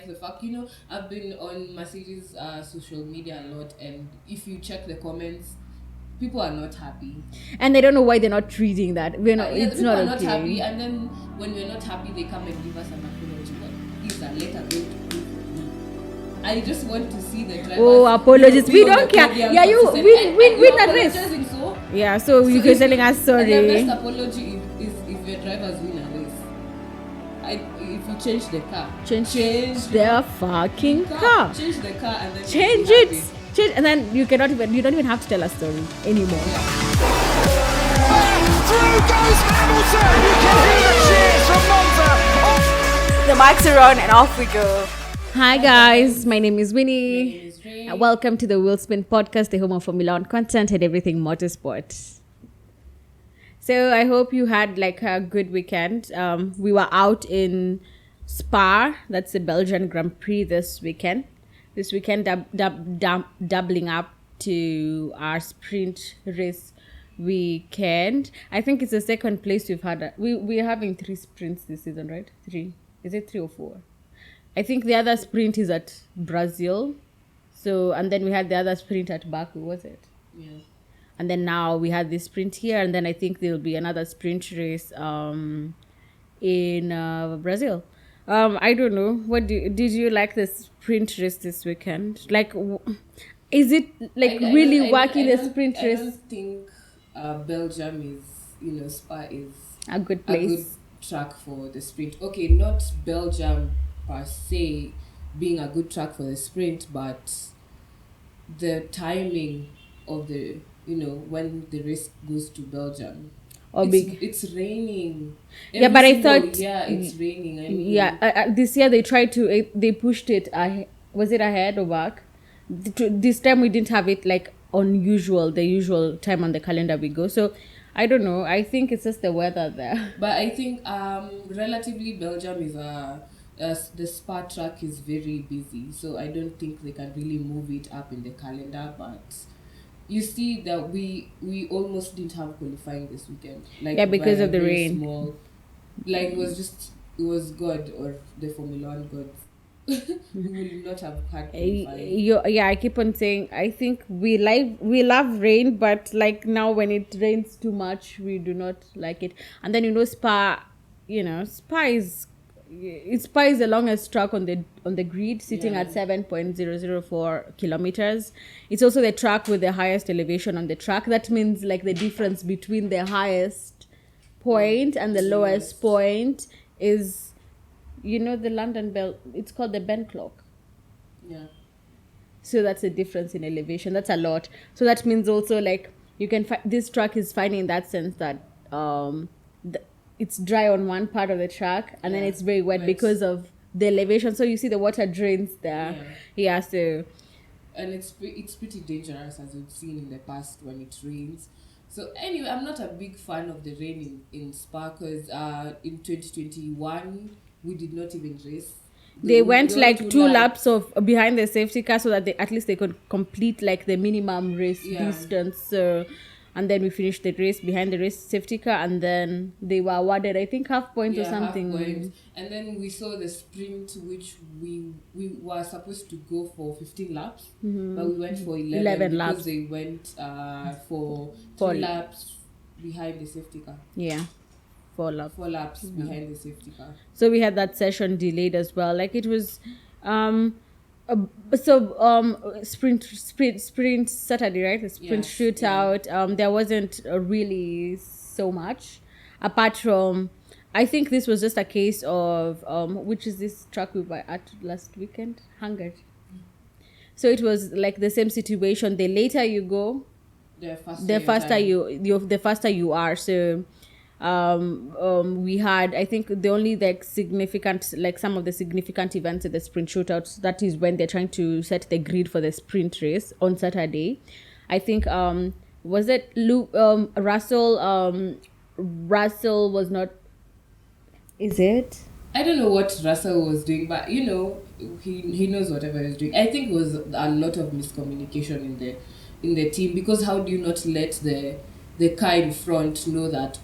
like the fact, I've been on Mercedes social media a lot, and if you check the comments, people are not happy. And they don't know why they're not treating that. It's people not are okay. not happy, and then when we're not happy, they come and give us an apology. But is that later going to be for me? I just want to see the drivers. Oh, apologies. We don't care. Yeah, you win that race. So? Yeah, so you're telling us sorry. And the best apology is if your drivers win a race. If you change the car, change their fucking car. Change the car and then change it. Change, and then you don't even have to tell a story anymore. Through goes Hamilton. You can hear the cheers from Monza. The mics are on and off we go. Hi guys, my name is Winnie. My name is Ray. And welcome to the Wheelspin Podcast, the home of Formula One content and everything motorsport. So I hope you had like a good weekend. We were out in Spa, that's the Belgian Grand Prix this weekend. This weekend doubling up to our sprint race weekend. I think it's the second place we've had. We're having 3 sprints this season, right? 3. Is it 3 or 4? I think the other sprint is at Brazil. So, and then we had the other sprint at Baku, was it? Yeah. And then now we had this sprint here, and then I think there will be another sprint race in Brazil. I don't know. What did you like the sprint race this weekend? Like, is it like really working the sprint race? I don't think Belgium is, Spa is a good place. A good track for the sprint. Okay, not Belgium per se being a good track for the sprint, but the timing of the, when the race goes to Belgium. It's raining. Yeah, but I thought... Yeah, it's raining. This year they tried to... They pushed it... Was it ahead or back? This time we didn't have it like the usual time on the calendar we go. So, I don't know. I think it's just the weather there. But I think relatively Belgium is the Spa track is very busy. So, I don't think they can really move it up in the calendar. But... you see that we almost didn't have qualifying this weekend. Because of the rain. It was God or the Formula One gods. We would not have had qualifying. I keep on saying, I think we love rain, but like now when it rains too much, we do not like it. And then Spa is the longest track on the grid, sitting at 7.004 kilometers. It's also the track with the highest elevation on the track. That means like the difference between the highest point and the lowest point is, the London belt. It's called the bend clock. Yeah. So that's the difference in elevation. That's a lot. So that means also like you can this track is fine in that sense that it's dry on one part of the track and then it's very wet because of the elevation. So you see the water drains there. Yeah, so... And it's pretty dangerous, as we've seen in the past when it rains. So anyway, I'm not a big fan of the rain in Spa because in 2021, we did not even race. They went like 2 laps of behind the safety car so that at least they could complete like the minimum race distance. So... And then we finished the race behind the race safety car, and then they were awarded, I think, half points or something. Half points. And then we saw the sprint, which we were supposed to go for 15 laps, but we went for 11 laps. Because they went for 4 laps behind the safety car. Yeah, 4 laps. 4 laps behind the safety car. So we had that session delayed as well. Like it was... sprint Saturday, right? The sprint shootout. There wasn't really so much apart from, I think this was just a case of which is this track we were at last weekend, Hungary. So it was like the same situation. The later you go, the faster you are. So we had, I think the only some of the significant events at the sprint shootouts, that is when they're trying to set the grid for the sprint race on Saturday. I think was it Russell was not, is it? I don't know what Russell was doing, but he knows whatever he's doing. I think it was a lot of miscommunication in the team, because how do you not let the car in front know that,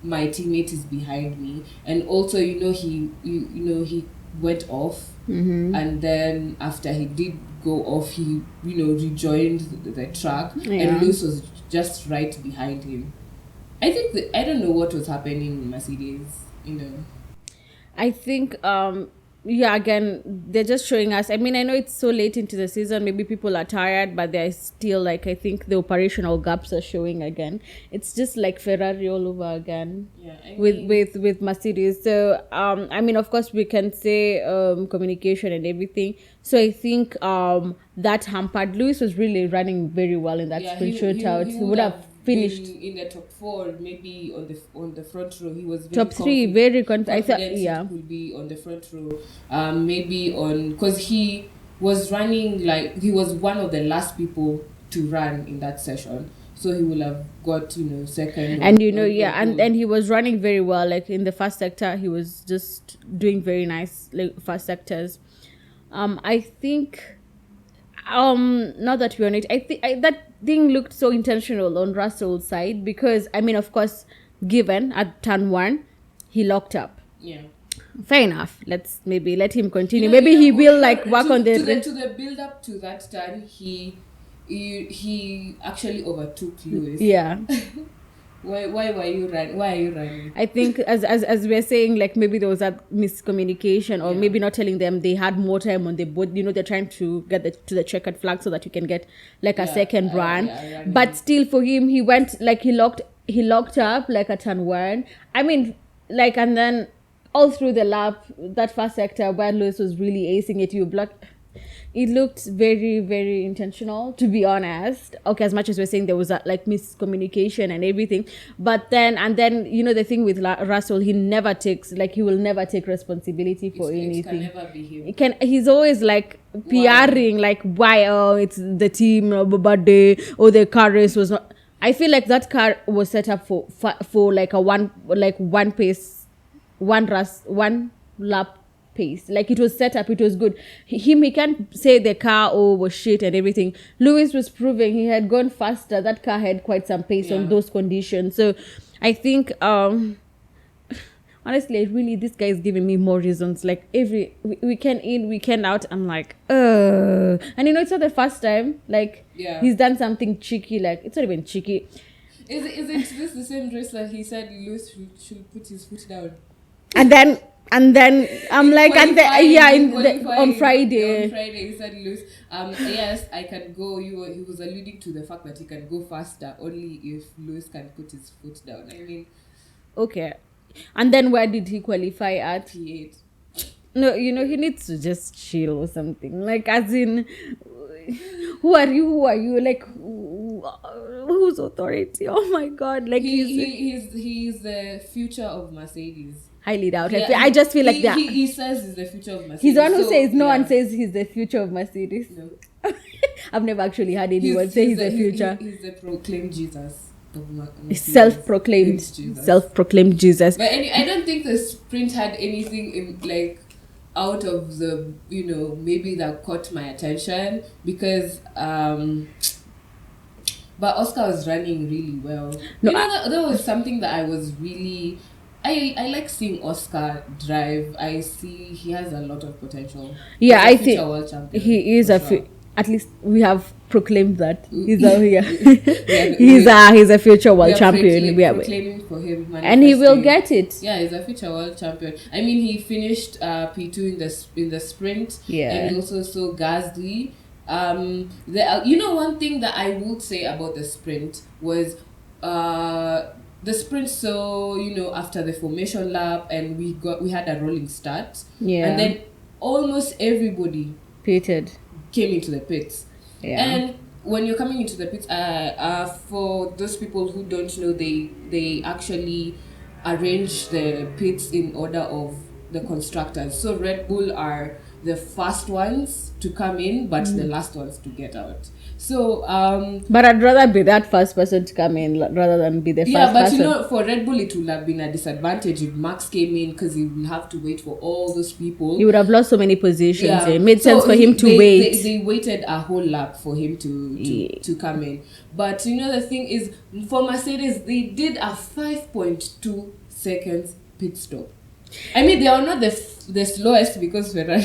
my teammate is behind me? And also, he went off, and then after he did go off, he rejoined the track, and Lewis was just right behind him. I think I don't know what was happening in Mercedes. I think again, they're just showing us. I mean, I know it's so late into the season, maybe people are tired, but they're still like, I think the operational gaps are showing again. It's just like Ferrari all over again. With Mercedes. So I mean, of course we can say communication and everything. So I think that hampered. Lewis was really running very well in that sprint shootout. He would have finished in the top 4, maybe on the front row. He was top 3, very confident. I thought, he would be on the front row. Maybe because he was running like he was one of the last people to run in that session. So he will have got second. And and he was running very well. Like in the first sector, he was just doing very nice like first sectors. I think. Now that we're on it, I think that thing looked so intentional on Russell's side because I mean, of course, given at turn 1, he locked up. Yeah. Fair enough. Let's maybe let him continue. Maybe he will like work on the to the build up to that turn. He actually overtook Lewis. Yeah. Why were you running? Why are you running? I think as we're saying, like maybe there was a miscommunication or maybe not telling them they had more time on the board. They're trying to get to the checkered flag so that you can get like a second run. But still for him, he went like he locked up like a turn 1. I mean, like, and then all through the lap, that first sector where Lewis was really acing it, it looked very, very intentional, to be honest. Okay, as much as we're saying there was a, like miscommunication and everything, but then the thing with Russell, he will never take responsibility for anything. It can never be him. He's always like PRing, like why? Oh, it's the team, but the car race was not. I feel like that car was set up for like a one lap pace. Like it was set up, it was good. He can't say the car was shit and everything. Lewis was proving he had gone faster. That car had quite some pace on those conditions. So I think honestly, really, this guy is giving me more reasons. Like every weekend in, weekend out, I'm like, and it's not the first time. Like he's done something cheeky. Like it's not even cheeky. Is it this the same race that he said Lewis should put his foot down? And then I'm like, on Friday. On Friday, he said, Lewis, yes, I can go. He was alluding to the fact that he can go faster only if Lewis can put his foot down. I mean, okay. And then where did he qualify at? P8. No, he needs to just chill or something. Like, as in, who are you? Like, whose authority? Oh my God! Like he's the future of Mercedes. Highly doubt. I just feel like that. He says he's the future of Mercedes. He's the one who says no one says he's the future of Mercedes. No. I've never actually heard anyone say he's the future. He's the proclaimed Jesus. Self-proclaimed Jesus. But I don't think the sprint had anything in like out of the maybe that caught my attention because but Oscar was running really well. No, that was something that I was really. I like seeing Oscar drive. I see he has a lot of potential. Yeah, I think he is at least we have proclaimed that he's a future world champion. We are proclaiming for him, and he will get it. Yeah, he's a future world champion. I mean, he finished P2 in the sprint. Yeah, and also saw Gasly. One thing that I would say about the sprint was the sprint. So after the formation lap, and we had a rolling start. Yeah, and then almost everybody came into the pits. Yeah. And when you're coming into the pits, for those people who don't know, they actually arrange the pits in order of the constructors. So Red Bull are the first ones to come in, but the last ones to get out. So, but I'd rather be that first person to come in rather than be the first person. Yeah, but for Red Bull, it would have been a disadvantage if Max came in because he would have to wait for all those people. He would have lost so many positions. Yeah. It made sense for him to wait. They waited a whole lap for him to come in. But the thing is, for Mercedes, they did a 5.2 seconds pit stop. I mean, they are not the slowest because Ferrari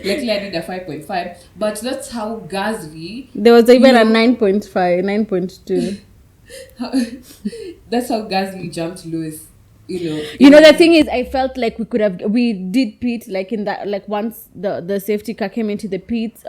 likely did a 5.5, but that's how Gasly. There was even a 9.5, 9.2. That's how Gasly jumped Lewis. The thing is, I felt like we did pit like in that, like once the safety car came into the pits,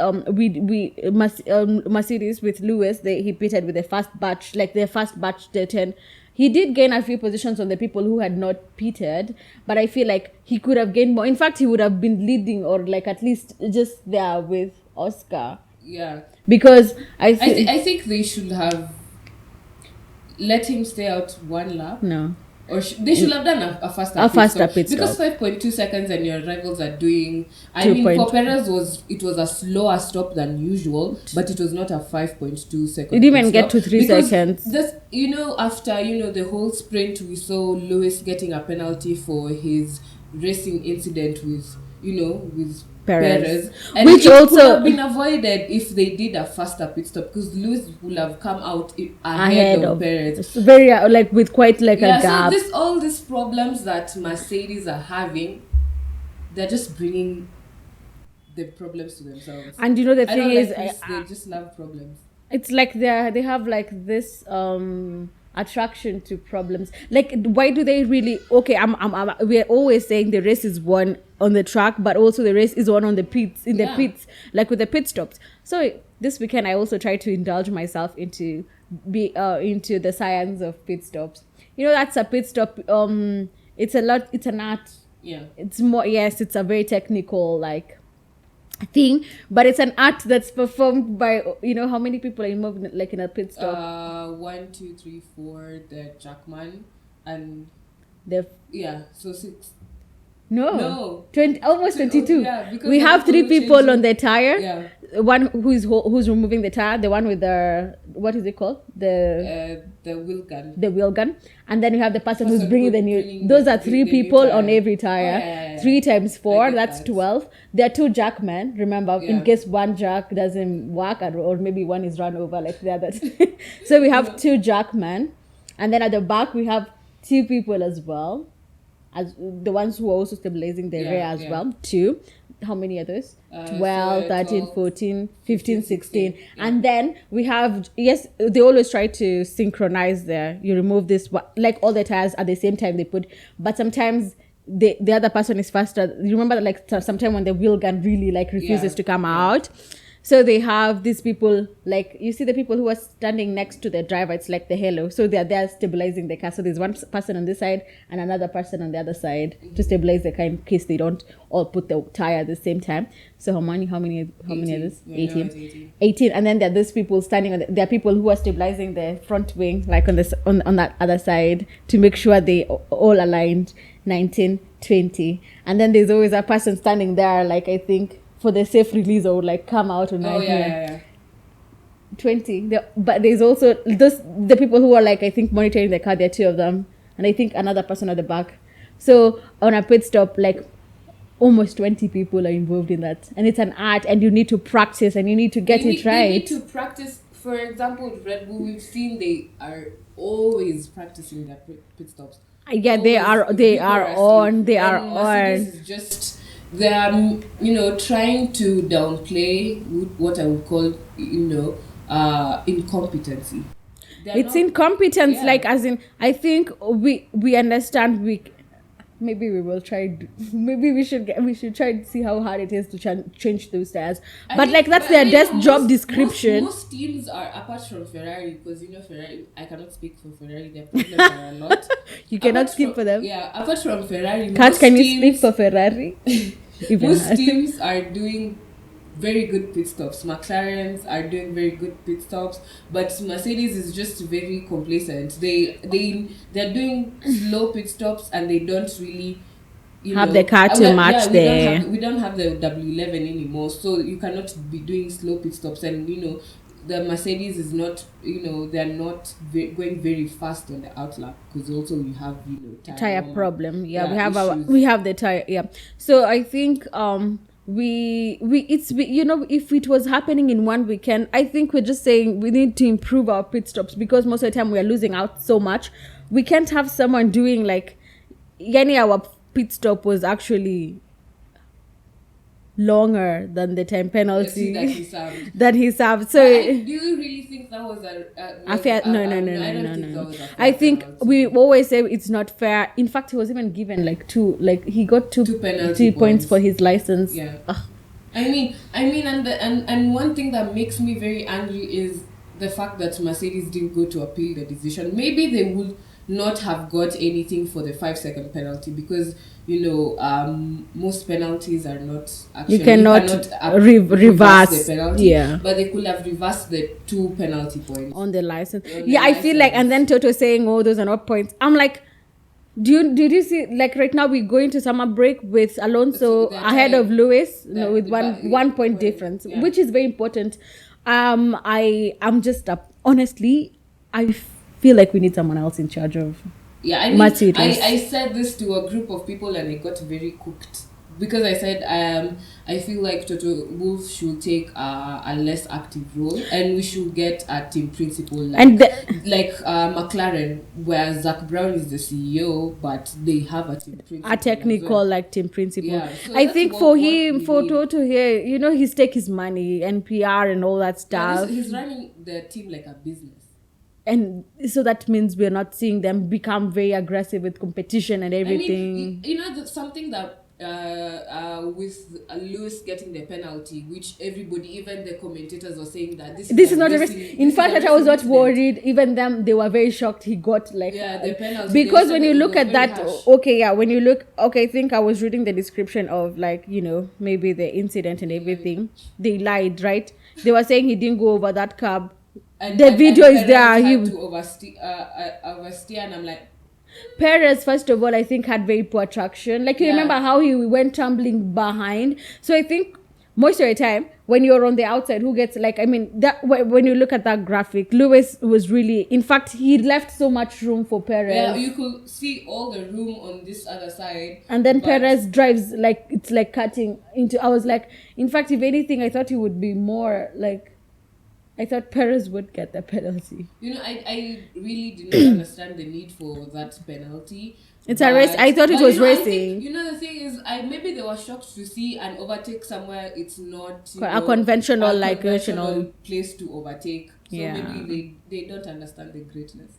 Mercedes with Lewis, he pitted with the first batch, like their first batch, the 10. He did gain a few positions on the people who had not pitted, but I feel like he could have gained more. In fact, he would have been leading or like at least just there with Oscar. Yeah. Because I think they should have let him stay out one lap. No. Or they should have done a faster pit stop. Because 5.2 seconds and your rivals are doing... I mean, for Perez, it was a slower stop than usual, but it was not a 5.2 second. It didn't even get to 3 seconds. This, after, the whole sprint, we saw Lewis getting a penalty for his racing incident with Perez. And which it also could have been avoided if they did a faster pit stop, because Lewis would have come out ahead of Perez. Very with quite a gap. So all these problems that Mercedes are having, they're just bringing the problems to themselves. And the thing is, they just love problems. It's like they have like this attraction to problems. Like, why do they really? Okay, we're always saying the race is won on the track, but also the race is won on the pits, the pits, like with the pit stops. So this weekend I also tried to indulge myself into the science of pit stops. That's a pit stop. It's an art. Yeah. It's more. Yes, it's a very technical thing, but it's an art that's performed by how many people are involved in a pit stop. 1, 2, 3, 4. The Jackman and so 6. No. 20, almost 22. Yeah, we have 3 people on the tire. Yeah. One who's removing the tire. The one with the, what is it called? The wheel gun. The wheel gun. And then you have the person who's bringing the new. Those are 3 people on every tire. 3 times 4. That's 12. There are 2 jackmen. Remember, in case one jack doesn't work or maybe one is run over like the other. So we have 2 jackmen, and then at the back we have 2 people as well, as the ones who are also stabilizing the rear as well. 2. How many others? 12, 13, 14, 15, 16. Yeah. And then we have, they always try to synchronize you remove this, like all the tires at the same time they put, but sometimes the other person is faster. You remember sometimes when the wheel gun really refuses to come out. So they have these people, you see the people who are standing next to the driver, it's like the halo. So they're there stabilizing the car. So there's one person on this side and another person on the other side to stabilize the car in case they don't all put the tire at the same time. So how many are this? 18. 18. And then there are those people standing there are people who are stabilizing the front wing, on that other side, to make sure they all aligned. 19, 20. And then there's always a person standing there, I think, for the safe release, or come out on 20. But there's also the people who are I think monitoring the car. There are 2 of them, and I think another person at the back. So on a pit stop, almost 20 people are involved in that, and it's an art, and you need to practice, and you need to get it right. You need to practice. For example, with Red Bull, we've seen they are always practicing their pit stops. Yeah, they are on. Mercedes is just, they are, trying to downplay what I would call, incompetency. It's incompetence, as in, I think we understand. Maybe we will try. Maybe we should try to see how hard it is to change those tires. But that's their desk job description. Most teams are, apart from Ferrari, because Ferrari. I cannot speak for Ferrari. Their problems are a lot. You cannot speak for them. Yeah, apart from Ferrari, Can you speak for Ferrari? Most teams are doing very good pit stops. McLarens are doing very good pit stops, but Mercedes is just very complacent. They're doing slow pit stops, and they don't really have the car to match we don't have the W11 anymore, so you cannot be doing slow pit stops. And the Mercedes is not, they're not going very fast on the outlap, because also we have tire problem. We have the tire. Yeah, so I think if it was happening in one weekend, I think we're just saying we need to improve our pit stops, because most of the time we are losing out so much. We can't have someone doing pit stop was actually longer than the time penalty that he served. So do you really think that was a fair? No. I think penalty. we always say it's not fair. In fact, he was even given like he got two penalty points for his license. Yeah. I mean, and one thing that makes me very angry is the fact that Mercedes didn't go to appeal the decision. Maybe they would not have got anything for the 5-second penalty because most penalties are not actually you cannot reverse the penalty. Yeah, but they could have reversed the 2 penalty points on the license. I feel like, and then Toto saying, "Oh, those are not points." I'm like, did you see, like, right now we go into summer break with Alonso ahead of Lewis, with one point difference, which is very important. I'm just honestly, I feel like we need someone else in charge of. Yeah, I mean, I said this to a group of people and it got very cooked because I said I feel like Toto Wolff should take a less active role and we should get a team principal like McLaren, where Zach Brown is the CEO but they have a team principal, a technical like team principal. Yeah, so I think for Toto here, his take his money and PR and all that stuff. He's running the team like a business. And so that means we're not seeing them become very aggressive with competition and everything. I mean, something that with Lewis getting the penalty, which everybody, even the commentators, were saying that this is not a risk. In fact, that I was not worried. Even them, they were very shocked. He got the penalty because when you look at that, I think I was reading the description of maybe the incident and everything. They lied, right? They were saying he didn't go over that curb. The video is there. He had to oversteer, and I'm like, Perez, first of all, I think had very poor traction. Like, you remember how he went tumbling behind. So I think most of the time when you're on the outside, who gets when you look at that graphic, Lewis was really, in fact, he left so much room for Perez. Yeah, you could see all the room on this other side. And then Perez drives like it's like cutting into. I was like, in fact, if anything, I thought he would be more like. I thought Perez would get the penalty. I really didn't understand the need for that penalty. It's a race. I thought it was racing. The thing is, maybe they were shocked to see an overtake somewhere. It's not a conventional place to overtake. So maybe they don't understand the greatness.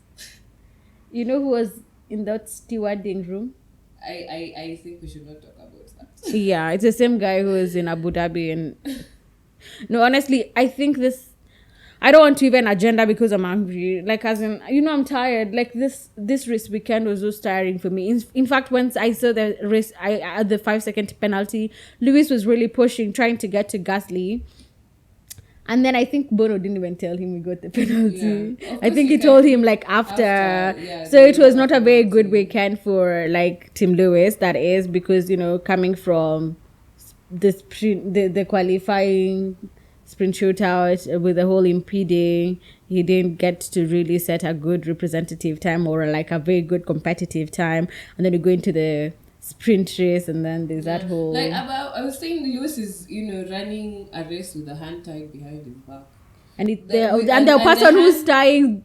You know who was in that stewarding room? I think we should not talk about that. Yeah, it's the same guy who is in Abu Dhabi. And no, honestly, I think this. I don't want to even agenda because I'm angry. Like, as in, I'm tired. Like, this race weekend was just tiring for me. In fact, once I saw the race, at the 5-second penalty, Lewis was really pushing, trying to get to Gasly. And then I think Bono didn't even tell him he got the penalty. Yeah. I think he told him, like, after. Yeah, so it was not a very good weekend for, like, Team Lewis, that is, because, coming from the qualifying sprint shootout with the whole impeding, he didn't get to really set a good representative time or like a very good competitive time, and then you go into the sprint race and then there's that whole I was saying Lewis is running a race with a hand tied behind his back, and the person who's tying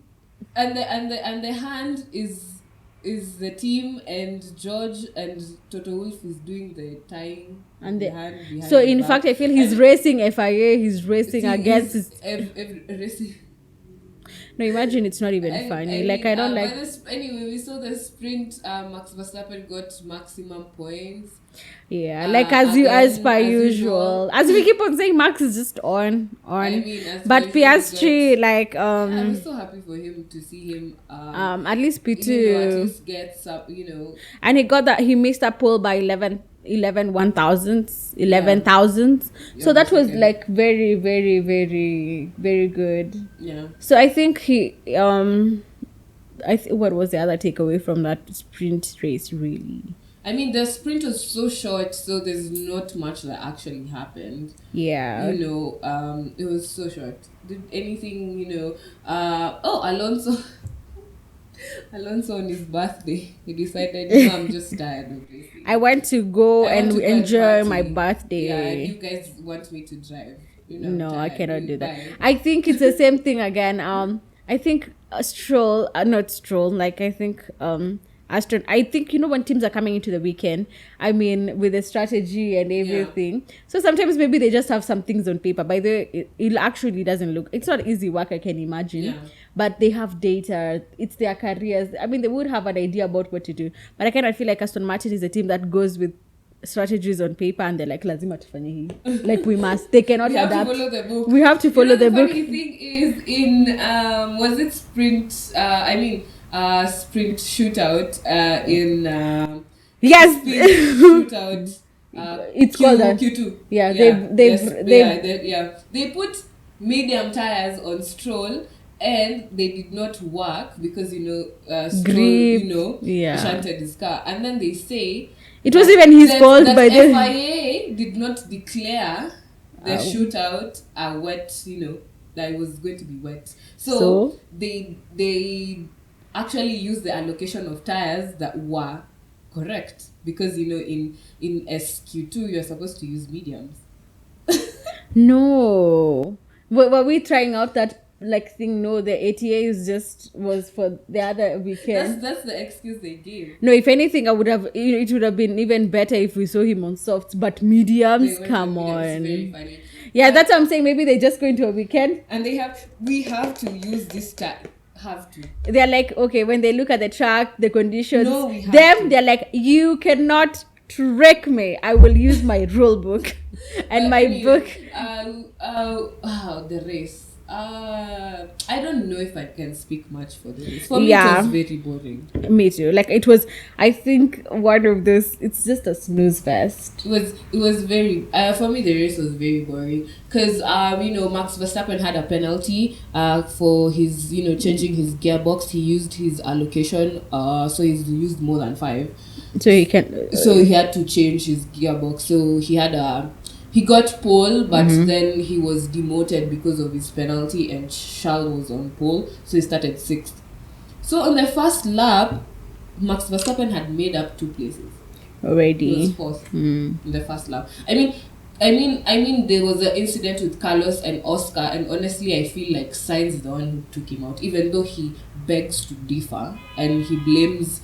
and the hand is the team, and George and Toto Wolff is doing the tying and the hand behind. So in fact, I feel he's racing FIA. He's racing against racing. No, imagine it's not even funny. I don't like. Anyway, we saw the sprint. Max Verstappen got maximum points. Yeah, as per usual. As we keep on saying, Max is just on. But Piastri, I'm so happy for him to see him. At least P2. At least get some, And he got that. He missed that pole by 11 thousandths. So that was very, very, very, very good. Yeah. So I think he. What was the other takeaway from that sprint race, really? I mean, the sprint was so short, so there's not much that actually happened. Yeah. It was so short. Did anything, Alonso on his birthday, he decided, I'm just tired of this. I want to go and enjoy my birthday. Yeah, and you guys want me to drive. No, I cannot do that. I think it's the same thing again. I think Stroll, not Stroll, I think Aston, I think, when teams are coming into the weekend, I mean, with the strategy and everything. So sometimes maybe they just have some things on paper. By the way, it actually doesn't look, it's not easy work, I can imagine. Yeah. But they have data. It's their careers. I mean, they would have an idea about what to do. But I kind of feel like Aston Martin is a team that goes with strategies on paper and they're like, lazima tufanye hii. Like, we must. They cannot adapt. We have to follow the book. We have to follow the book. The funny thing is in, was it sprint, sprint shootout in yes sprint shootout it's called that. Q2. Yeah, they put medium tires on Stroll and they did not work because Stroll grip, shunted his car, and then they say it was even his fault by the FIA did not declare the shootout a wet, that it was going to be wet. So they actually used the allocation of tires that were correct because in SQ2 you're supposed to use mediums. No, were we trying out that thing? No, the ATA was for the other weekend. That's the excuse they gave. No, if anything, it would have been even better if we saw him on softs, but mediums, come on. It's very funny. Yeah, that's what I'm saying. Maybe they just go into a weekend and we have to use this tire. Have to. They're like, okay, when they look at the track, the conditions, they're like, you cannot trick me. I will use my rule book and my book. The race. I don't know if I can speak much for the race. For me, it was very boring. Me too. It was, I think, one of those, it's just a snooze fest. It was very, for me, the race was very boring. Because, Max Verstappen had a penalty for his, changing his gearbox. He used his allocation, so he's used more than 5. So he can... so he had to change his gearbox. So he got pole, but then he was demoted because of his penalty, and Charles was on pole, so he started 6th. So on the first lap, Max Verstappen had made up 2 places already. He was 4th in the first lap. I mean, there was an incident with Carlos and Oscar, and honestly, I feel like Sainz is the one who took him out, even though he begs to differ and he blames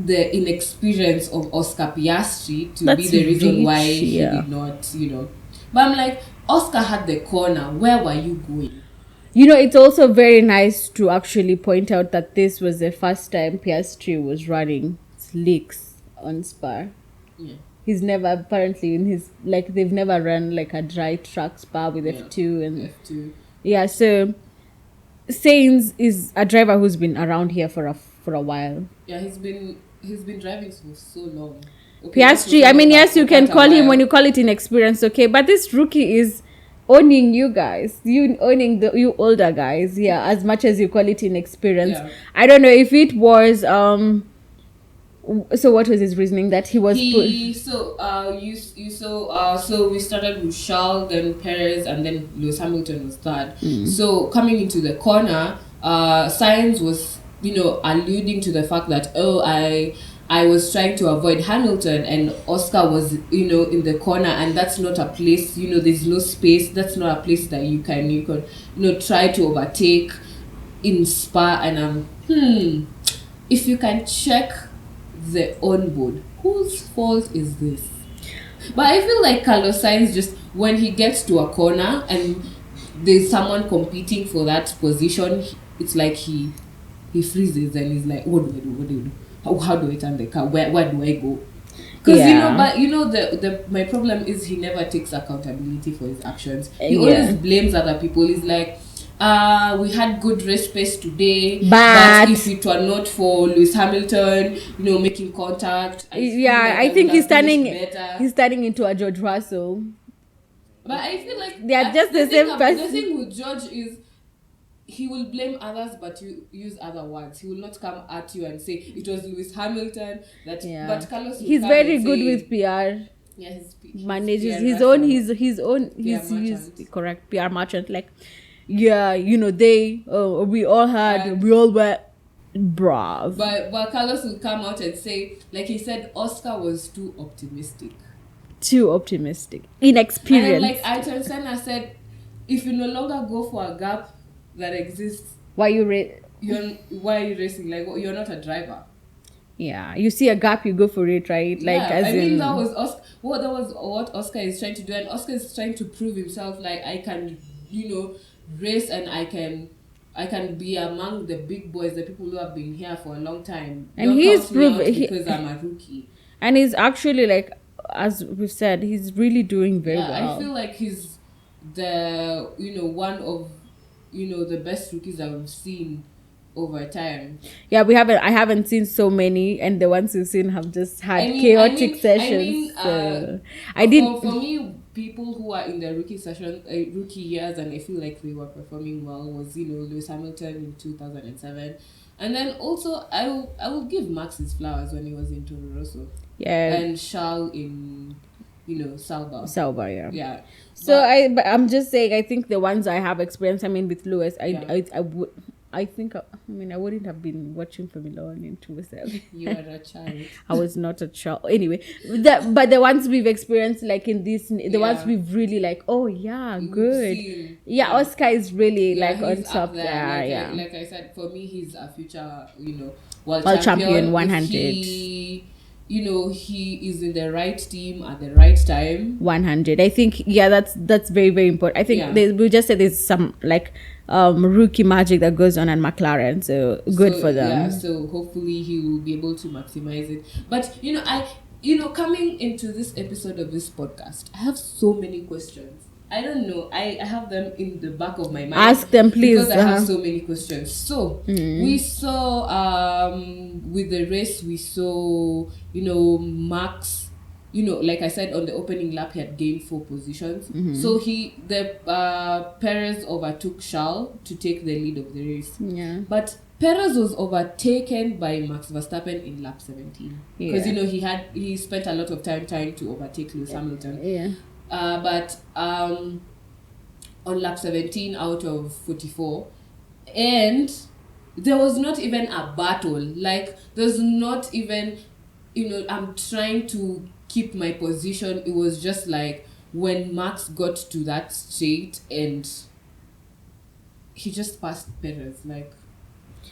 the inexperience of Oscar Piastri to be the reason why he did not, But I'm like, Oscar had the corner. Where were you going? It's also very nice to actually point out that this was the first time Piastri was running slicks on Spa. Yeah. He's never, apparently, they've never run a dry track Spa with F2 and F2. Yeah, so Sainz is a driver who's been around here for a while. Yeah, he's been driving for so long. Okay, Piastri, yes, you can call him when you call it inexperience, okay, but this rookie is owning you guys, owning you older guys, as much as you call it inexperience. Yeah. I don't know if it was so what was his reasoning that he was so we started with Charles, then Perez, and then Lewis Hamilton was 3rd. So coming into the corner, Sainz was alluding to the fact that I was trying to avoid Hamilton, and Oscar was in the corner, and that's not a place, there's no space, that's not a place that you can try to overtake in Spa. And if you can check the onboard, whose fault is this? But I feel like Carlos Sainz, just when he gets to a corner and there's someone competing for that position, it's like he freezes and he's like, what do I do? How do I turn the car? Where do I go? Because my problem is he never takes accountability for his actions. He always blames other people. He's like, we had good race pace today, but if it were not for Lewis Hamilton, making contact, I think he's turning into a George Russell. But I feel like they are just the same person. The thing with George is he will blame others, but you use other words. He will not come at you and say it was Lewis Hamilton that. Yeah. But Carlos, he's very good with PR. Yeah, he manages his own. He's correct PR merchant. We all were brav. But Carlos will come out and say, like he said, Oscar was too optimistic. Inexperienced. And Ayrton Senna said, if you no longer go for a gap that exists, why are you racing? Like, you're not a driver. Yeah, you see a gap, you go for it, right? Like, Yeah, as I mean in, that was that was what Oscar is trying to do, and Oscar is trying to prove himself. Like, I can, race, and I can be among the big boys, the people who have been here for a long time. and Don't he's count me out proven, because I'm a rookie. and he's actually, like, as we've said, he's really doing very well. I feel like he's the one of the best rookies that we've seen over time. Yeah, I haven't seen so many, and the ones we've seen have just had chaotic sessions. I did. For me, people who are in the rookie years, and I feel like they were performing well, was Lewis Hamilton in 2007, and then also I will give Max his flowers when he was in Toro Rosso. Yeah, and Charles in Sauber, yeah. Yeah. So I'm just saying, I think the ones I have experienced, I mean, with Lewis, I think, I wouldn't have been watching Formula 1 in 2007. You were a child. I was not a child. Anyway, but the ones we've experienced, like in this, the ones we've really like, oh yeah, good. Yeah, Oscar is really like on top there. Like I said, for me, he's a future, world champion 100. He is in the right team at the right time. 100. I think, that's very, very important. I think we just said there's some like rookie magic that goes on at McLaren, so good for them. Yeah, so hopefully he will be able to maximize it. But coming into this episode of this podcast, I have so many questions. I don't know. I have them in the back of my mind. Ask them, please. Because I have so many questions. So we saw with the race, we saw Max. Like I said, on the opening lap, he had gained 4 positions. So Perez overtook Charles to take the lead of the race. Yeah. But Perez was overtaken by Max Verstappen in lap 17 because he spent a lot of time trying to overtake Lewis Hamilton. Yeah. But on lap 17 out of 44, and there was not even a battle. Like, there's not even, I'm trying to keep my position. It was just like when Max got to that straight and he just passed Perez. Like,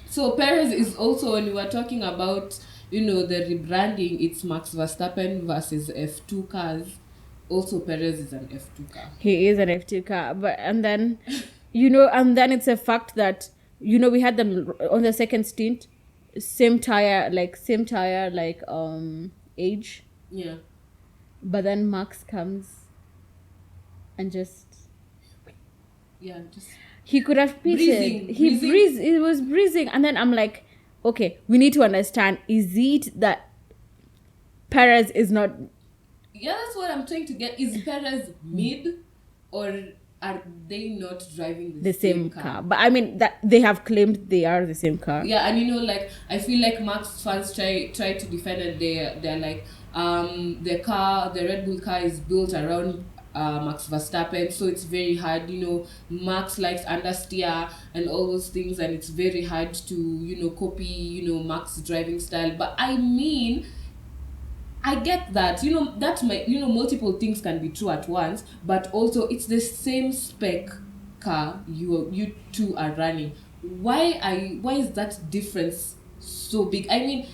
so Perez is also, when we were talking about, the rebranding, it's Max Verstappen versus F2 cars. Also, Perez is an F2 car. He is an F2 car, and then it's a fact that we had them on the second stint, same tire age. Yeah. But then Max comes and he could have pitted. He was breezing, and then I'm like, okay, we need to understand: is it that Perez is not? Yeah, that's what I'm trying to get. Is Perez mid, or are they not driving the same car? But I mean, that they have claimed they are the same car. Yeah, and like, I feel like Max fans try to defend it. They're like, the Red Bull car is built around Max Verstappen, so it's very hard. Max likes understeer and all those things, and it's very hard to copy Max's driving style. But I mean, I get that, that might, multiple things can be true at once, but also it's the same spec car you two are running. Why is that difference so big? I mean,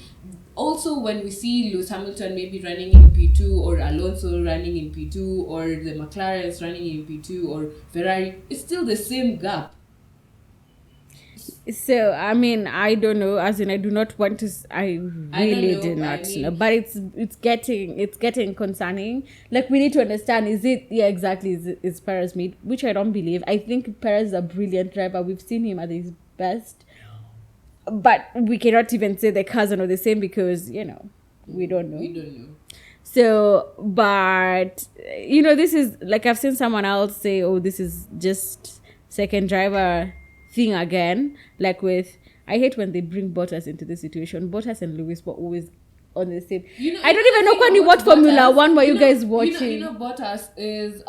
also when we see Lewis Hamilton maybe running in P2, or Alonso running in P2, or the McLarens running in P2, or Ferrari, it's still the same gap. So I mean, I don't know. As in, I do not want to. I really do not know. But it's getting concerning. Like, we need to understand: is it exactly? Is Perez made? Which I don't believe. I think Perez is a brilliant driver. We've seen him at his best, but we cannot even say the cars are not the same because we don't know. We don't know. So, but this is like, I've seen someone else say, "Oh, this is just second driver thing again." Like, with, I hate when they bring Bottas into this situation. Bottas and Lewis were always on the same. I don't even know when what Formula 1 were you guys watching. Bottas is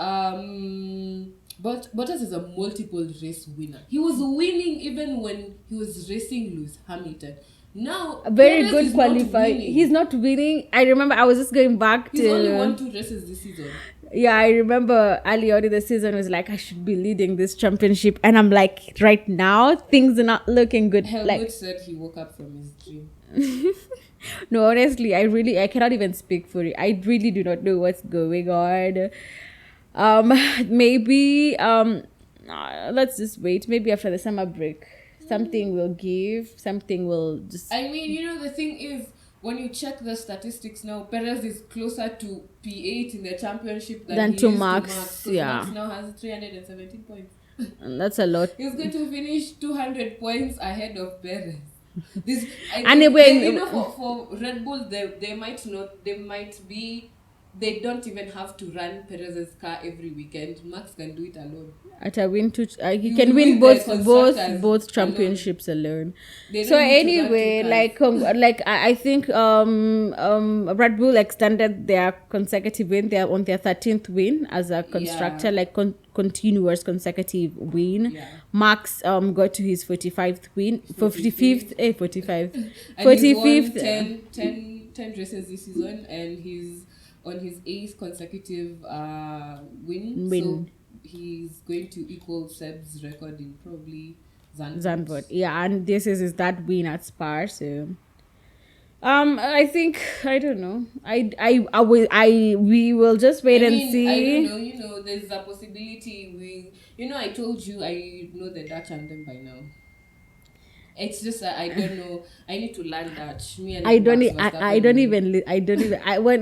Bottas is a multiple race winner. He was winning even when he was racing Lewis Hamilton. Now, A very Perez good is not qualifier. winning. He's not winning. I remember I was just going back He's to. only won 2 races this season. Yeah, I remember early on in the season was like I should be leading this championship, and I'm like, right now things are not looking good. Helmut said he woke up from his dream. No, honestly, I cannot even speak for it. I really do not know what's going on. Maybe let's just wait. Maybe after the summer break, something will give. Something will just. I mean, the thing is, when you check the statistics now, Perez is closer to P8 in the championship than he to is Max. To Max. Yeah, Max now has 317 points. And that's a lot. He's going to finish 200 points ahead of Perez. This, for Red Bull, they don't even have to run Perez's car every weekend. Max can do it alone. At a win, he You can win win the constructors both championships alone. They So don't need to run anyway, two cars. I think Red Bull extended their consecutive win. They are on their 13th win as a constructor, continuous consecutive win. Yeah. Max got to his 45th win, 45th, 45th, And he's 45th. won 10 races this season, and he's on his 8th consecutive win. So he's going to equal Seb's record in probably Zandvoort. Yeah, and this is that win at Spa. So I think I don't know. We will just wait and see. I don't know. There's a possibility I told you I know the Dutch anthem by now. It's just that I don't know. I need to learn Dutch.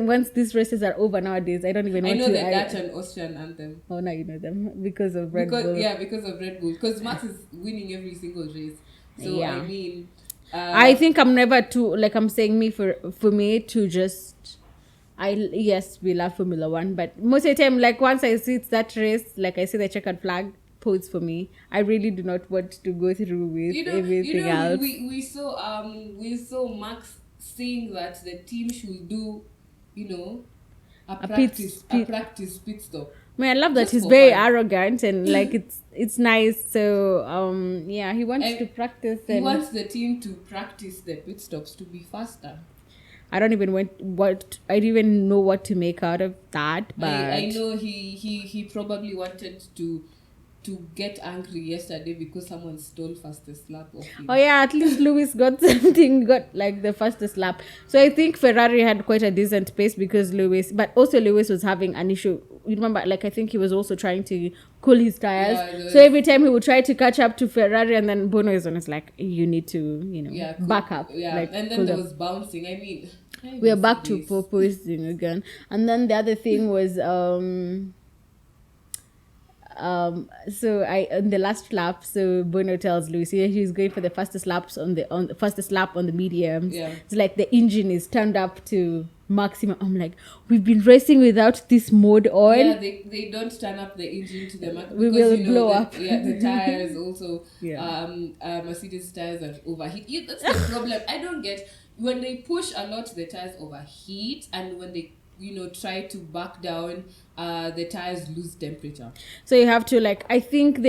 Once these races are over nowadays, I don't even want to. I know the Dutch and Austrian anthem. Oh, now you know them because of Red Bull. Yeah, because of Red Bull. Because Max is winning every single race. So yeah. I mean, I think I'm never too I'm saying for me to just. Yes, we love Formula One, but most of the time, once I see it's that race, I see the checkered flag. Pose for me. I really do not want to go through with everything else. We saw Max saying that the team should do, a practice pit stop. I mean, I love that Just he's for very fun. arrogant and it's nice. So he wants to practice. He wants the team to practice the pit stops to be faster. I don't even know what to make out of that. But I know he probably wanted to get angry yesterday because someone stole fastest lap of him. Oh yeah, at least Lewis got the fastest lap. So I think Ferrari had quite a decent pace because Lewis was having an issue. You remember, I think he was also trying to cool his tires. Yeah, so every time he would try to catch up to Ferrari, and then Bono is on, it's you need to, back up. Yeah, and then there was bouncing. I mean, we are back to porpoising again. And then the other thing was so in the last lap, so Bono tells Lewis he's going for the fastest laps on the fastest lap on the mediums. Yeah. It's the engine is turned up to maximum. I'm we've been racing without this mode on. Yeah, they don't turn up the engine to the max. We will blow up. Yeah, the tires also. Yeah. Mercedes tires are overheat. Yeah, that's the problem. I don't get when they push a lot, the tires overheat, and when they try to back down, the tires lose temperature. So you have to I think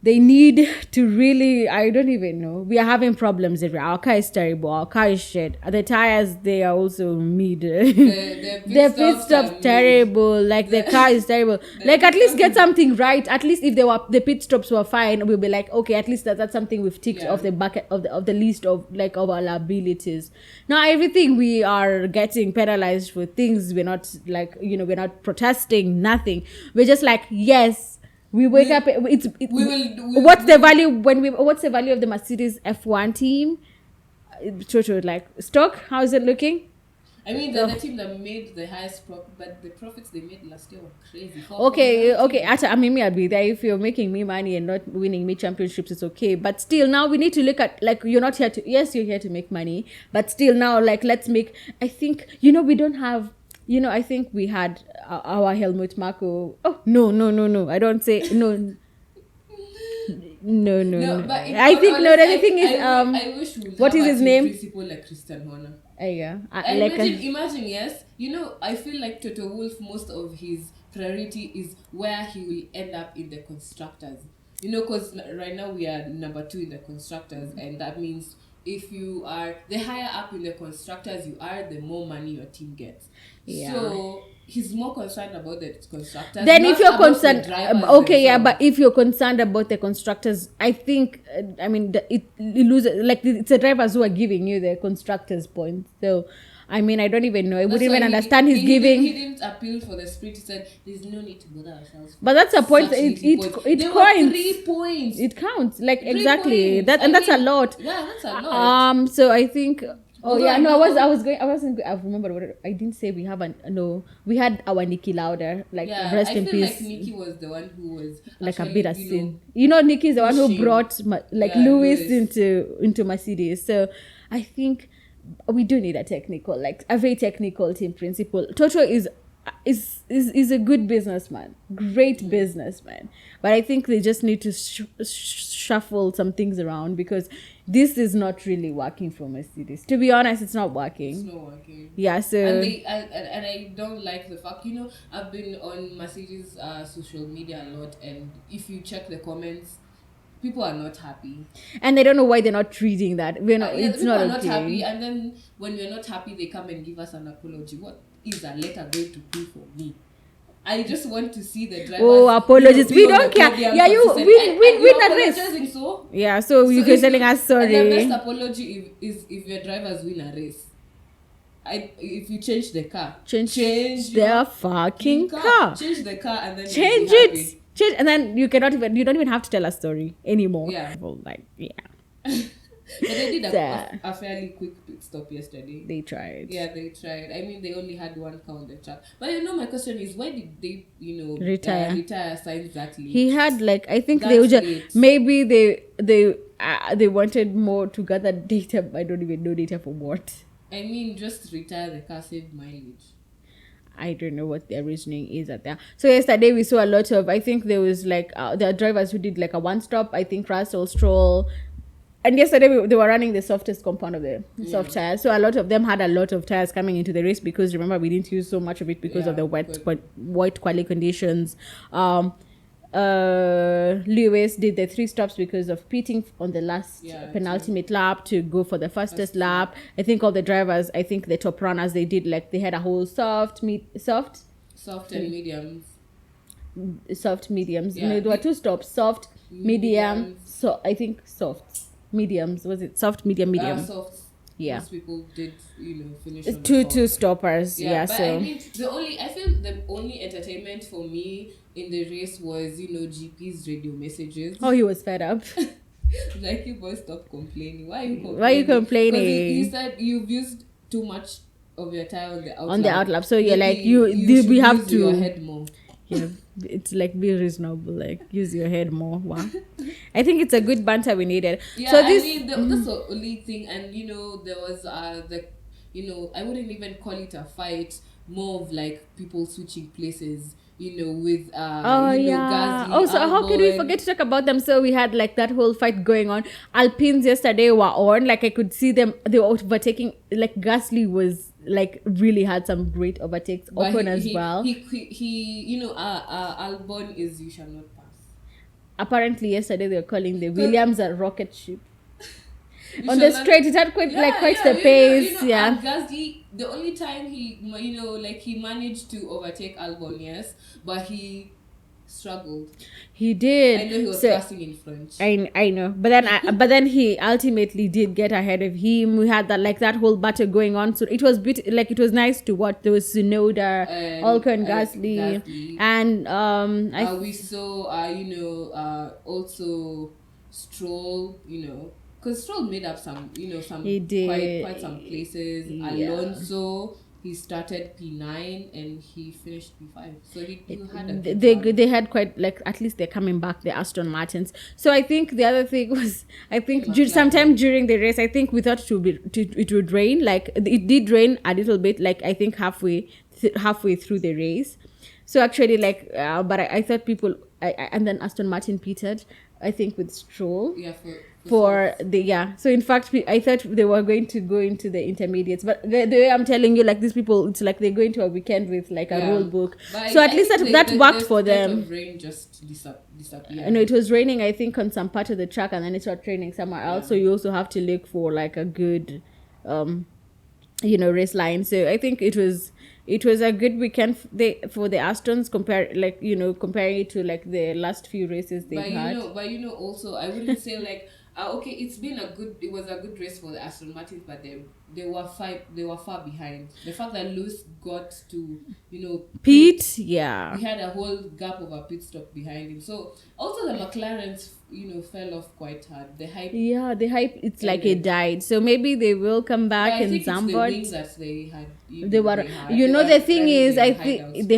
they need to really, I don't even know. We are having problems everywhere. Our car is terrible. Our car is shit. The tires, they are also mid. The pit stop terrible. The car is terrible. At least get something right. At least if the pit stops were fine, we'll be okay, at least that's something we've ticked off the bucket of the list of of our liabilities. Now everything we are getting penalized for things we're not we're not protesting, nothing. We're just yes. We wake up. What's the value of the Mercedes F1 team? Stock. How is it looking? I mean, the team that made the highest profit, but the profits they made last year were crazy. Okay. I'll be there. If you're making me money and not winning me championships, it's okay. But still, now we need to look at you're not here to. Yes, you're here to make money, but still now let's make. I think we don't have. I think we had our Helmut Marko. Oh, no. I don't say no. No. But I think no. The thing is, I wish we would what have is his a name? Principal like Christian Horner. Yeah. Imagine, yes. I feel like Toto Wolff, most of his priority is where he will end up in the constructors. Because right now we are number 2 in the constructors, and that means if you are the higher up in the constructors you are, the more money your team gets. Yeah. So he's more concerned about the constructors. Then not if you're about the concerned, drivers okay, yeah, themselves. but if you're concerned about the constructors, I think, it loses, like, it's the drivers who are giving you the constructors points. So, I mean, I don't even know. I That's wouldn't why even understand he's giving. He didn't appeal for the sprint. He said, "There's no need to bother ourselves." But that's a point. Such It little points. it There were counts. 3 points. It counts. Like, 3 exactly. points. That, and that's a lot. Yeah, that's a lot. So I think. Oh Although yeah, I no, know- I wasn't. I remember what I didn't say. We have we had our Nikki Lauder, like, Yeah, rest I in feel peace. like Nikki was the one who was Like a actually, bit of you know, sin. You know, Nikki is the one who pushing. brought Yeah, Lewis Lewis. into Mercedes. So I think we do need a very technical team principal. Toto is a good businessman, great businessman, but I think they just need to shuffle some things around, because this is not really working for Mercedes. To be honest, it's not working. It's not working. Yeah, so And I don't like the fact, I've been on Mercedes social media a lot, and if you check the comments, people are not happy. and they don't know why they're not treating that. We're not. Yeah, It's people not are okay. not happy, and then when we're not happy, they come and give us an apology. What is a letter going to do for me? I just want to see the drivers. Oh, apologies. be We on don't the care. podium Yeah, you consistent. win And you're a race. apologizing, so Yeah, so you're if telling us And sorry. the best apology is if your drivers win a race. If you change the car, Change your their fucking car. Change the car and then you'll Change be it. happy. Change, and then you don't even have to tell a story anymore. Yeah. Well, like, yeah, But they did So- a fairly quick pit stop yesterday. they tried. Yeah, they tried. I mean, they only had one car on the track. But my question is, why did they, Retire. retire Sainz that late? He had, like, I think That's they would it. maybe they wanted more to gather data. I don't even know data for what. I mean, just retire the car, save mileage. I don't know what their reasoning is at that. So yesterday we saw a lot of, I think there was like there are drivers who did like a one stop. I think Russell, Stroll, and yesterday they were running the softest compound of the soft tires. So a lot of them had a lot of tires coming into the race, because remember we didn't use so much of it because of the wet quality conditions. Lewis did the 3 stops because of pitting on the last penultimate lap to go for the fastest lap. I think all the drivers, I think the top runners, they had a whole soft and mediums. soft mediums. Yeah. No, there were 2 stops, soft, medium. So I think soft mediums. Was it soft, medium? Soft. Yeah. Most people did, finish on the Two soft. stoppers. Yeah. But So I mean, I feel the only entertainment for me in the race was, GP's radio messages. oh, he was fed up. Like, you boys stop complaining. Why are you complaining? Why are you complaining? 'Cause he said you've used too much of your tire on the outlap. On the outlap. So you're like, should we have use to. your head more. Yeah, it's like, be reasonable, like use your head more. Wow. I think it's a good banter we needed. Yeah, so this, I mean, that's the only thing. And there was I wouldn't even call it a fight, more of like people switching places, with Gasly, also, how can we Albon. forget to talk about them? So we had like that whole fight going on. Alpines yesterday were on, like I could see them, they were overtaking, like Gasly was like really had some great overtakes. But Ocon as well. Albon is you shall not pass. Apparently yesterday they were calling the Williams a rocket ship. You On the shall not- straight, it had quite the pace. And Gasly, the only time he managed to overtake Albon, yes, but he struggled. He did. I know he was So- passing in front. I know, but then he ultimately did get ahead of him. We had that whole battle going on, so it was it was nice to watch. There was Tsunoda, Ocon, Gasly, and we saw also Stroll, because Stroll made up some He did. quite some places. Yeah. Alonso, he started P9 and he finished P5, so he had a good run. they had quite, like, at least they're coming back, the Aston Martins. So I think the other thing was, I think sometime during the race, I think we thought it would rain. Like, it did rain a little bit, like I think halfway through the race. So actually, but I thought people, and then Aston Martin pitted, I think, with Stroll. Yeah, for the so in fact I thought they were going to go into the intermediates, but the way I'm telling you, like these people, it's like they're going to a weekend with like a rule book, so at least that worked for them. Rain just disappeared. I know it was raining, I think, on some part of the track, and then it started raining somewhere else, so you also have to look for like a good race line. So I think it was a good weekend for the Astons, comparing it to like the last few races they've had. Also I wouldn't say like okay, it was a good race for the Aston Martins, but they were far behind. The fact that Lewis got to pit, he had a whole gap of a pit stop behind him. So also the McLarens fell off quite hard. The hype it's like it died. So maybe they will come back in Zandvoort. It's the wings that they had. The thing is, I think the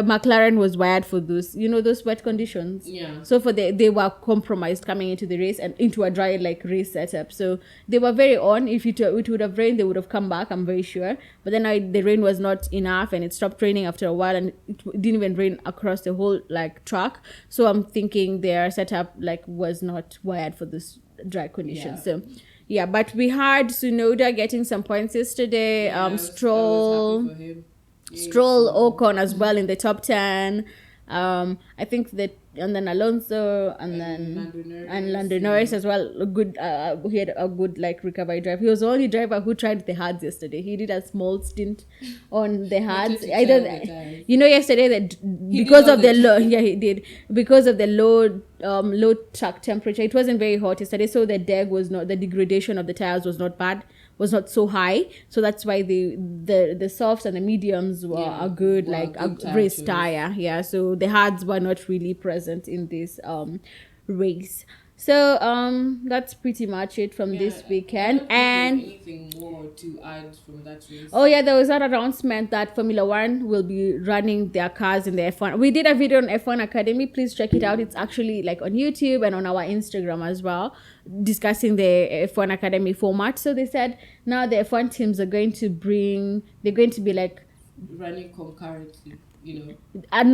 McLaren was wired for those wet conditions. Yeah. So they were compromised coming into the race and into a dry like race setup. So they were very on. If it would have rained, they would have come back, I'm very sure. But then the rain was not enough, and it stopped raining after a while, and it didn't even rain across the whole like track. So I'm thinking their setup like was not wired for this dry conditions. So but we had Tsunoda getting some points yesterday. Stroll, Ocon as well in the top 10. I think that, and then Alonso, and Lando Norris as well. He had a good like recovery drive. He was the only driver who tried the hards yesterday. He did a small stint on the hards. Yesterday that because of the low, he did, because of the low track temperature. It wasn't very hot yesterday, so the degradation of the tires was not bad. Was not so high, so that's why the softs and the mediums were a good race tire. So the hards were not really present in this race. So that's pretty much it from this weekend. And anything more to add from that race? There was that announcement that Formula One will be running their cars in the F1. We did a video on F1 Academy. Please check it out. It's actually like on YouTube and on our Instagram as well, discussing the F1 Academy format. So they said now the F1 teams they're going to be like running concurrently. No,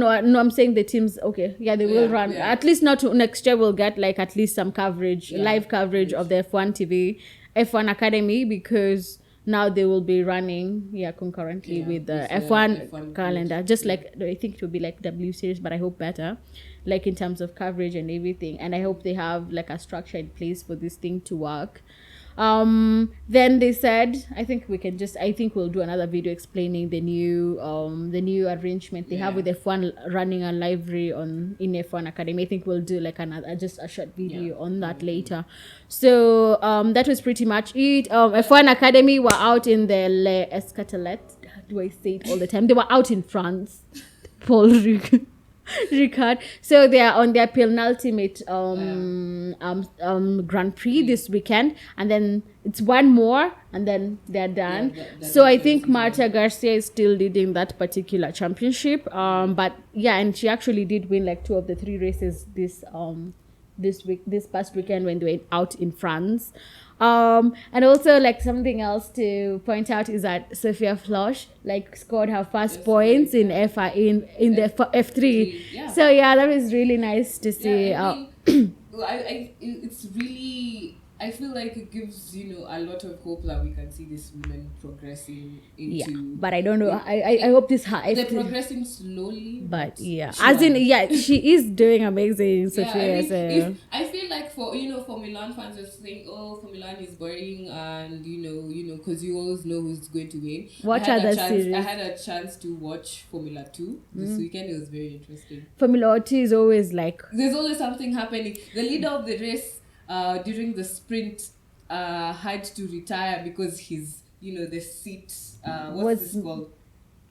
I'm saying the teams. Okay, they will run. At least not next year. We'll get like at least some coverage, live coverage of the F1 TV, F1 Academy, because now they will be running concurrently with the F1 calendar. Just like I think it will be like W Series, but I hope better, like in terms of coverage and everything. And I hope they have like a structure in place for this thing to work. Then they said, I think we'll do another video explaining the new arrangement they have with F1 running a livery in F1 Academy. I think we'll do like just a short video on that later. So that was pretty much it. F1 Academy were out in the Les Escatelet. Do I say it all the time? They were out in France. Paul Ricard. So they are on their penultimate Grand Prix this weekend, and then it's one more, and then they're done. So I think Marta Garcia is still leading that particular championship. But and she actually did win like 2 of the 3 races this past weekend when they were out in France. And also like something else to point out is that Sophia Flosh like scored her first points in the F3. So that was really nice to see. It's really, I feel like it gives a lot of hope that we can see this women progressing into. But I don't know. I hope this. They're progressing slowly. But she is doing amazing. Sophia. I feel like for Milan fans are saying, oh, Milan is boring, and because you always know who's going to win. Watch other series. I had a chance to watch Formula 2 this weekend. It was very interesting. Formula 2 is always like there's always something happening. The leader of the race during the sprint had to retire because his the seat what's this called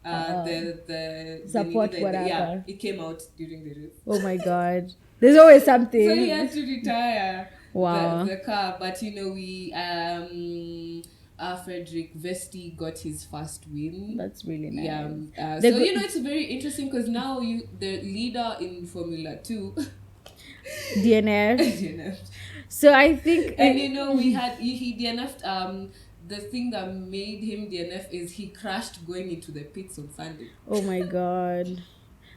the support whatever it came out during the race. Oh my god, there's always something. So he had to retire the car, but we Frederick Vesti got his first win. That's really nice. It's very interesting because now the leader in Formula 2 DNF. So I think and he DNF'd. The thing that made him DNF is he crashed going into the pits on Sunday. Oh my god.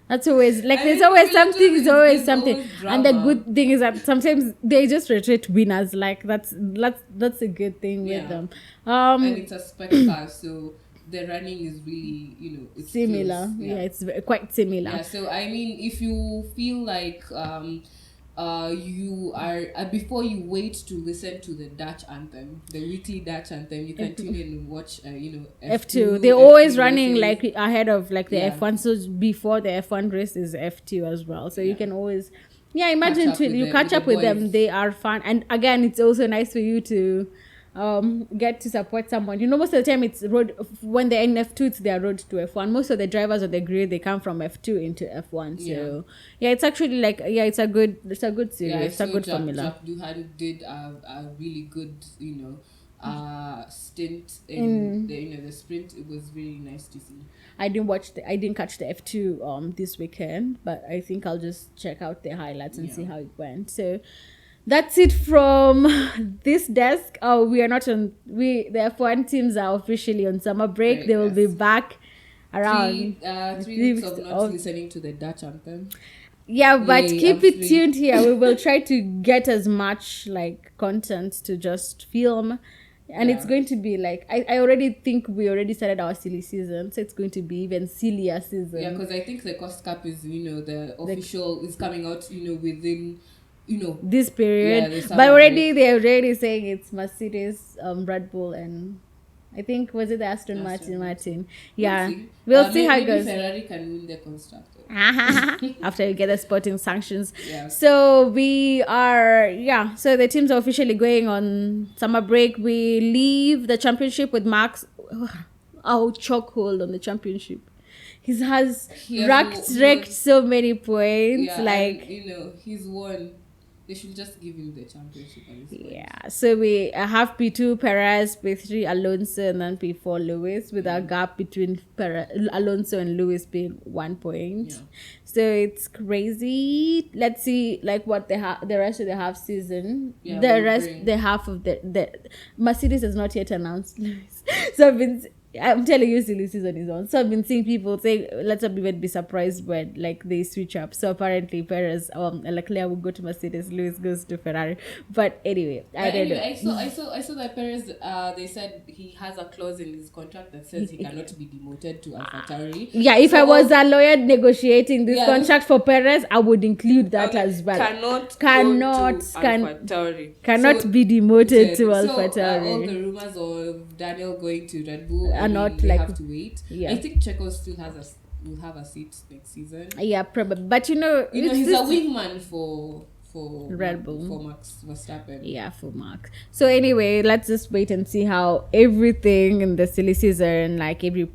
That's always like I there's mean, always Formula something. Two There's always there's something, always and the drama. good thing is that sometimes they just rotate winners. Like that's a good thing with them. And it's a spec car, so the running is really, it's Similar, close. yeah, it's quite similar. Yeah, so I mean, if you feel like you are before you wait to listen to the Dutch anthem, the weekly Dutch anthem, you can tune in and watch F2. They're always F2 running races. like ahead of like the Yeah. F1. So before the F1 race is F2 as well. So you Yeah. can always, imagine Catch up with you the- catch with up the with them. boys. They are fun, and again, it's also nice for you to get to support someone. Most of the time it's road when they're in F2, it's their road to F1. Most of the drivers on the grid, they come from F2 into F1. So it's actually like it's a good series. It's a good formula. Jack Duhan did a really good stint in the sprint. It was really nice to see. I didn't catch the F2 this weekend, but I think I'll just check out the highlights and see how it went. So that's it from this desk. We are not on. The F1 teams are officially on summer break. Right, they will be yes. back around 3 weeks of not listening to the Dutch anthem. Yeah, but Yay, keep I'm it free. tuned here. We will try to get as much like content to just film. And it's going to be like I already think we already started our silly season, so it's going to be even sillier season. Yeah, because I think the cost cap is the official is coming out within This period, the summer but already break. they're already saying it's Mercedes, Red Bull, and I think was it the Aston Martin. Yeah, we'll see how it maybe goes. Ferrari can win the constructor. After you get the sporting sanctions. Yeah. So we are, so the teams are officially going on summer break. We leave the championship with Max. Our chokehold on the championship. He has racked so many points. And, he's won. They should just give him the championship at this point. Yeah, so we have P2 Perez, P3 Alonso, and then P4 Lewis, with a gap between Alonso and Lewis being 1 point. Yeah. So it's crazy. Let's see, what the rest of the half season. Yeah, The half of the Mercedes has not yet announced Lewis. So I'm telling you, silly season is on. So I've been seeing people saying, let's not even be surprised when they switch up. So apparently Perez, Leclerc will go to Mercedes, Lewis goes to Ferrari. But anyway, I don't know. I saw that Perez. They said he has a clause in his contract that says he cannot be demoted to AlphaTauri. Yeah, if I was a lawyer negotiating this contract for Perez, I would include that as well. Cannot be demoted to AlphaTauri. All the rumors of Daniel going to Red Bull Are not they like- have to wait. Yeah. I think Checo still will have a seat next season. Yeah, probably. But He's this- a wingman for Red Bull. for Max Verstappen. Yeah, for Mark. So anyway, let's just wait and see how everything in the silly season, every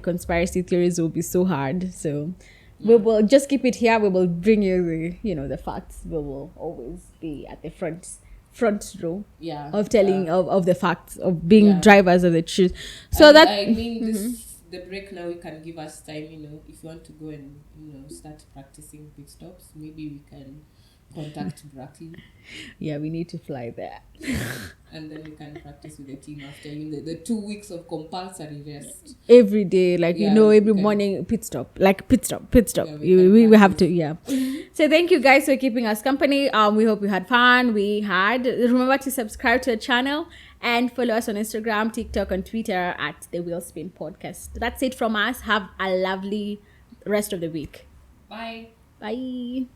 conspiracy theories will be so hard. So we will just keep it here. We will bring you the facts. We will always be at the front row of telling of the facts of being drivers of the truth. So And that I mean the break now, you can give us time, if you want to go and start practicing pit stops, maybe we can contact Brackley we need to fly there. and then we can practice with the team after the 2 weeks of compulsory rest. Every day, every okay. morning pit stop. Yeah, We have to, So thank you guys for keeping us company. We hope you had fun. Remember to subscribe to the channel and follow us on Instagram, TikTok, and Twitter at The Wheel Spin Podcast. That's it from us. Have a lovely rest of the week. Bye. Bye.